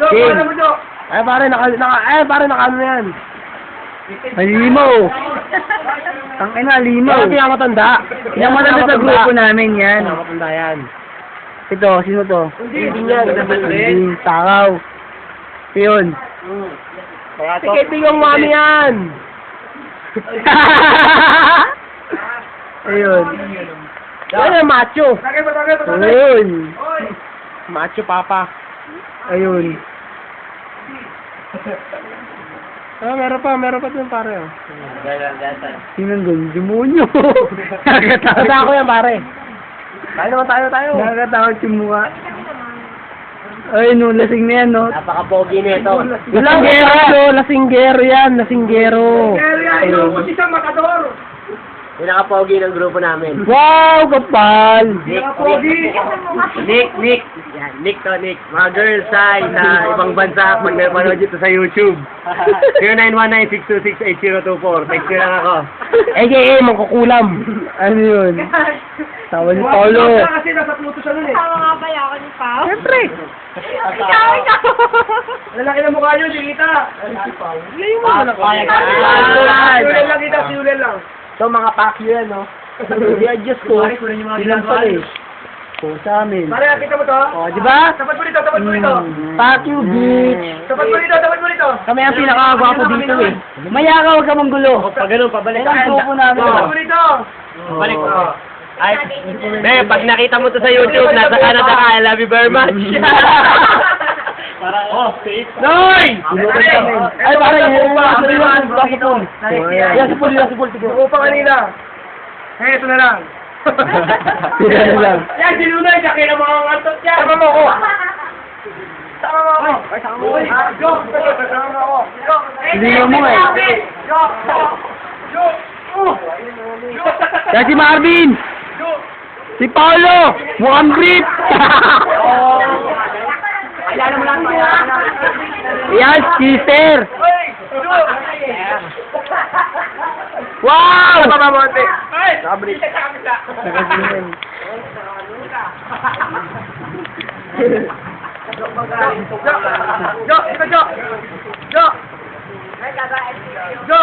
King. Ay, pare, pare, naka ano yan. Limaw. Ang ina, limaw. Ito yung matanda. Yung matanda sa grupo namin yan. Yung matanda yan. Ito, sino to? Hindi yan. Hindi, takaw. Ito yun. Sige, tingong mami yan. Ayun. Yan yung macho. Ayun. Macho papa. Ayun. Meron pa dun pare. Oh. Sino doon? Demonyo. Tanda ako yan pare. Tayo. Nakakatakot yung mukha. Ay, no, lasing na yan, no? Napaka-pogi nito. Lasinggero yan, lasinggero. Ayun. Pinaka-pogi ng grupo namin. Wow, kapal. Nick. Yan, Nick. Mga girls sa ibang bansa, pag napanood dito sa YouTube. 0919-626-8024. Text nyo lang ako. AKA, mangkukulam. Ano yun? Tawa ni Paulo. Kasi nasa Pluto siya nun eh. Tama nga ba ako ni Pao? Siyempre. Ikaw! Lalaki na mukha nyo, di kita. Ngayon mo na kaya ka. Siulan lang kita, siulan lang. So, mga pakyo yan, no? I-adjust ko. Ilan pala eh. O, sa amin. Pare, kita mo to? O, di ba? Tapat mo dito, tapat mo dito. Fuck you, bitch. Tapat mo dito. Kami ang pinakagwapo dito eh. Maya ka, huwag ka manggulo. Pag ganun, pabalik Yan ang grupo namin. Tapat mo dito. Balik ko. Ay, pag nakita mo to sa YouTube, nasa Canada ka, I love you very much. Noy! Ay, parang yung basketball. Yan, si Paul. Upo kanina. Eh, ito na lang. Yan lang. Yan, sinunay, kaya na mga ngantot yan. Sama mo ako. Sama mo ako. Ay, sama mo ako. Sama mo ako. Hindi mo eh. Yan si Marvin! Si Paolo! Mukhang brief! Yan, sister! Wow! Papamonte. Ay! Nakabrik. Nakasinin. Jo!